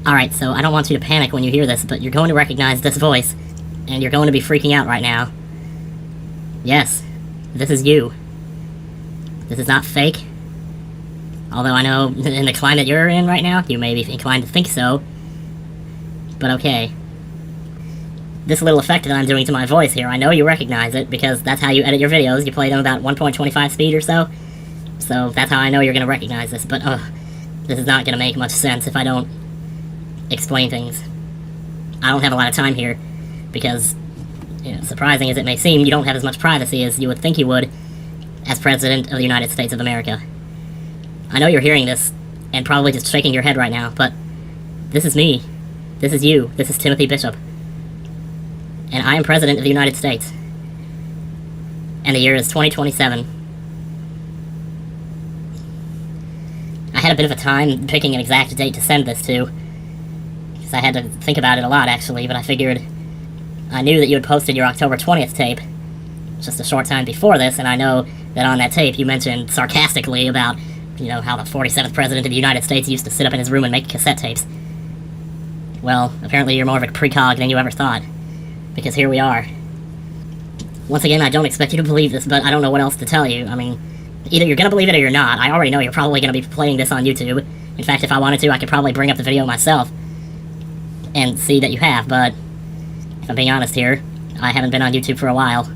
Alright, so I don't want you to panic when you hear this, but you're going to recognize this voice, and you're going to be freaking out right now. Yes, this is you. This is not fake. Although I know in the climate you're in right now, you may be inclined to think so. But okay. This little effect that I'm doing to my voice here, I know you recognize it, because that's how you edit your videos. You play them about 1.25 speed or so. So that's how I know you're going to recognize this, but this is not going to make much sense if I don't explain things. I don't have a lot of time here, because, surprising as it may seem, you don't have as much privacy as you would think you would as President of the United States of America. I know you're hearing this, and probably just shaking your head right now, but this is me. This is you. This is Timothy Bishop. And I am President of the United States. And the year is 2027. I had a bit of a time picking an exact date to send this to, because I had to think about it a lot, actually, but I figured I knew that you had posted your October 20th tape just a short time before this, and I know that on that tape you mentioned sarcastically about, how the 47th President of the United States used to sit up in his room and make cassette tapes. Well, apparently you're more of a precog than you ever thought, because here we are. Once again, I don't expect you to believe this, but I don't know what else to tell you. I mean, either you're gonna believe it or you're not. I already know you're probably gonna be playing this on YouTube. In fact, if I wanted to, I could probably bring up the video myself and see that you have, but if I'm being honest here, I haven't been on YouTube for a while.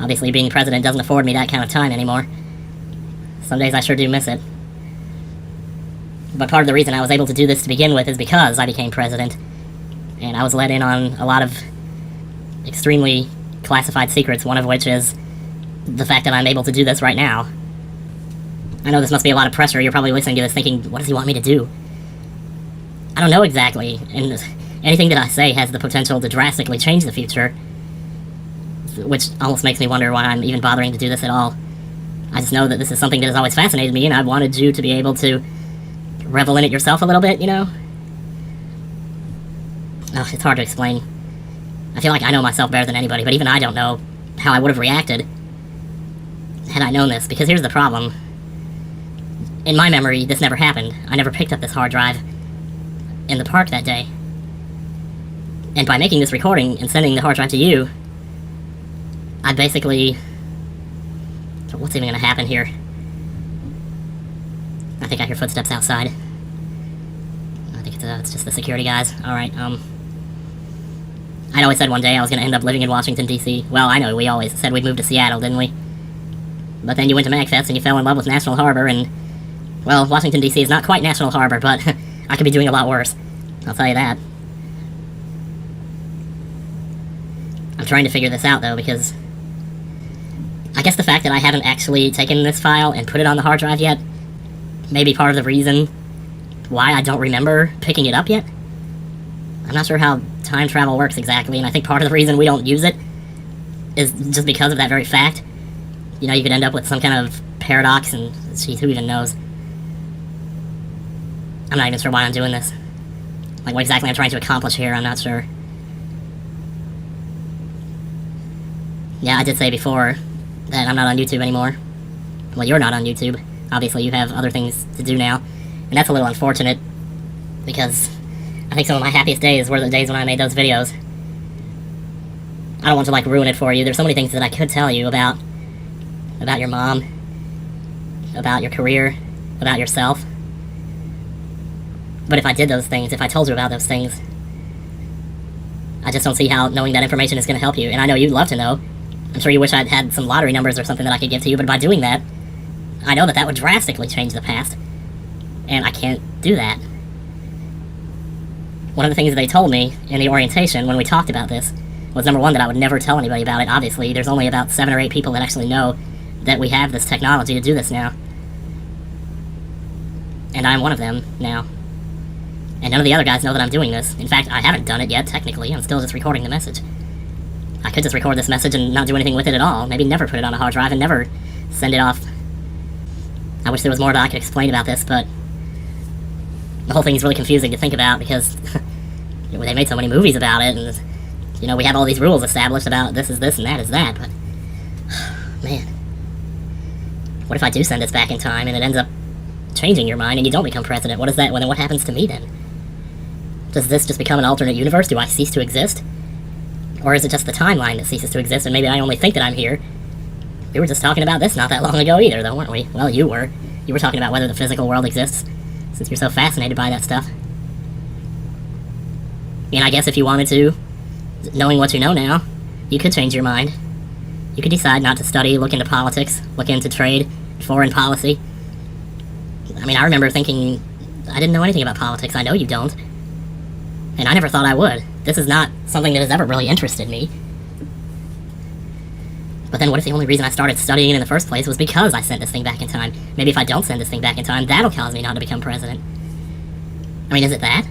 Obviously, being president doesn't afford me that kind of time anymore. Some days I sure do miss it. But part of the reason I was able to do this to begin with is because I became president, and I was let in on a lot of extremely classified secrets, one of which is the fact that I'm able to do this right now. I know this must be a lot of pressure. You're probably listening to this thinking, what does he want me to do? I don't know exactly, and anything that I say has the potential to drastically change the future, which almost makes me wonder why I'm even bothering to do this at all. I just know that this is something that has always fascinated me, and I wanted you to be able to revel in it yourself a little bit, It's hard to explain. I feel like I know myself better than anybody, but even I don't know how I would have reacted had I known this, because here's the problem. In my memory, this never happened. I never picked up this hard drive in the park that day. And by making this recording and sending the hard drive to you, I basically... So what's even gonna happen here? I think I hear footsteps outside. I think it's just the security guys. Alright, I'd always said one day I was gonna end up living in Washington, D.C. Well, I know, we always said we'd move to Seattle, didn't we? But then you went to MagFest and you fell in love with National Harbor, and... Well, Washington, D.C. is not quite National Harbor, but I could be doing a lot worse. I'll tell you that. I'm trying to figure this out, though, because... I guess the fact that I haven't actually taken this file and put it on the hard drive yet may be part of the reason why I don't remember picking it up yet. I'm not sure how time travel works exactly, and I think part of the reason we don't use it is just because of that very fact. You could end up with some kind of paradox, and geez, who even knows? I'm not even sure why I'm doing this. Like, what exactly I'm trying to accomplish here, I'm not sure. Yeah, I did say before that I'm not on YouTube anymore. Well, you're not on YouTube. Obviously, you have other things to do now. And that's a little unfortunate, because I think some of my happiest days were the days when I made those videos. I don't want to, ruin it for you. There's so many things that I could tell you about your mom, about your career, about yourself. But if I did those things, if I told you about those things, I just don't see how knowing that information is going to help you. And I know you'd love to know. I'm sure you wish I'd had some lottery numbers or something that I could give to you, but by doing that, I know that that would drastically change the past. And I can't do that. One of the things that they told me in the orientation when we talked about this was, number one, that I would never tell anybody about it. Obviously, there's only about 7 or 8 people that actually know that we have this technology to do this now. And I'm one of them now. And none of the other guys know that I'm doing this. In fact, I haven't done it yet, technically. I'm still just recording the message. I could just record this message and not do anything with it at all. Maybe never put it on a hard drive and never send it off. I wish there was more that I could explain about this, but the whole thing is really confusing to think about, because they made so many movies about it, and we have all these rules established about this is this and that is that, but man, what if I do send this back in time and it ends up changing your mind and you don't become president, what is that? Well, then what happens to me then? Does this just become an alternate universe? Do I cease to exist? Or is it just the timeline that ceases to exist and maybe I only think that I'm here? We were just talking about this not that long ago either, though, weren't we? Well, you were. You were talking about whether the physical world exists, since you're so fascinated by that stuff. And I guess if you wanted to, knowing what you know now, you could change your mind. You could decide not to study, look into politics, look into trade, foreign policy. I mean, I remember thinking, I didn't know anything about politics. I know you don't. And I never thought I would. This is not something that has ever really interested me. But then what if the only reason I started studying in the first place was because I sent this thing back in time? Maybe if I don't send this thing back in time, that'll cause me not to become president. I mean, is it that?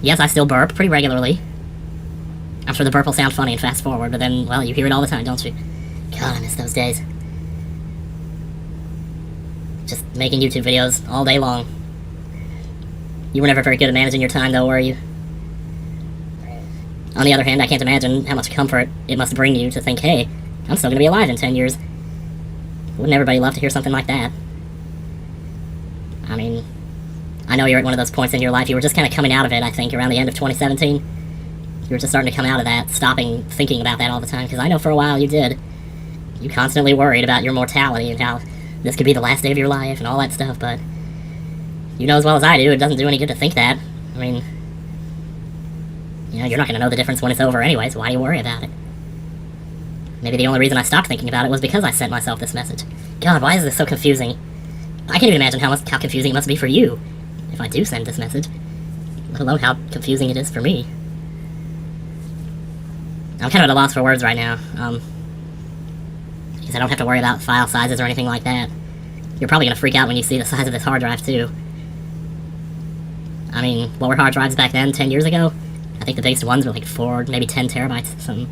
Yes, I still burp pretty regularly. I'm sure the burp will sound funny and fast forward, but then, well, you hear it all the time, don't you? God, I miss those days. Just making YouTube videos all day long. You were never very good at managing your time, though, were you? On the other hand, I can't imagine how much comfort it must bring you to think, hey, I'm still going to be alive in 10 years. Wouldn't everybody love to hear something like that? I mean, I know you're at one of those points in your life, you were just kind of coming out of it, I think, around the end of 2017. You were just starting to come out of that, stopping thinking about that all the time, because I know for a while you did. You constantly worried about your mortality and how this could be the last day of your life and all that stuff, but you know as well as I do, it doesn't do any good to think that. I mean, you know, you're not going to know the difference when it's over anyway, so why do you worry about it? Maybe the only reason I stopped thinking about it was because I sent myself this message. God, why is this so confusing? I can't even imagine how confusing it must be for you if I do send this message, let alone how confusing it is for me. I'm kind of at a loss for words right now, because I don't have to worry about file sizes or anything like that. You're probably going to freak out when you see the size of this hard drive, too. I mean, what were hard drives back then, 10 years ago? I think the biggest ones were like 4, maybe 10 terabytes, something.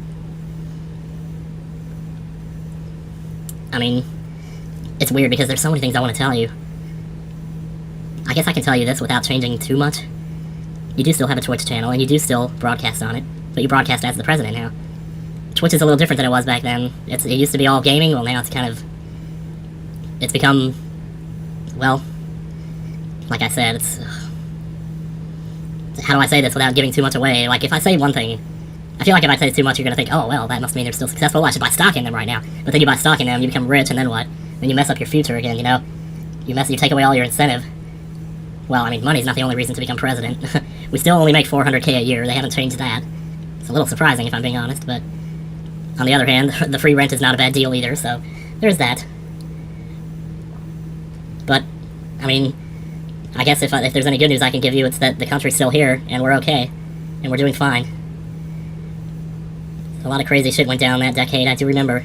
I mean, it's weird because there's so many things I want to tell you. I guess I can tell you this without changing too much. You do still have a Twitch channel, and you do still broadcast on it, but you broadcast as the president now. Twitch is a little different than it was back then. It used to be all gaming, well now it's kind of... It's become... Well, like I said, it's... How do I say this without giving too much away? Like, if I say one thing, I feel like if I say too much, you're gonna think, oh, well, that must mean they're still successful, I should buy stock in them right now. But then you buy stock in them, you become rich, and then what? Then you mess up your future again, you know? You take away all your incentive. Well, I mean, money's not the only reason to become president. We still only make $400K a year, they haven't changed that. It's a little surprising, if I'm being honest, but... On the other hand, the free rent is not a bad deal either, so there's that. But, I mean, I guess if there's any good news I can give you, it's that the country's still here, and we're okay, and we're doing fine. A lot of crazy shit went down that decade, I do remember,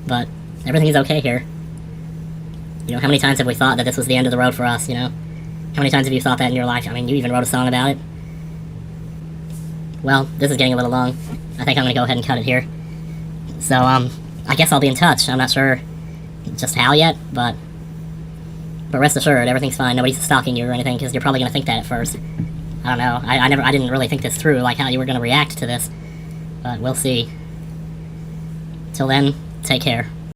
but everything's okay here. You know, how many times have we thought that this was the end of the road for us, you know? How many times have you thought that in your life? I mean, you even wrote a song about it. Well, this is getting a little long. I think I'm gonna go ahead and cut it here. So, I guess I'll be in touch. I'm not sure just how yet, but rest assured, everything's fine. Nobody's stalking you or anything, because you're probably gonna think that at first. I don't know. I didn't really think this through, like how you were gonna react to this. But we'll see. Till then, take care.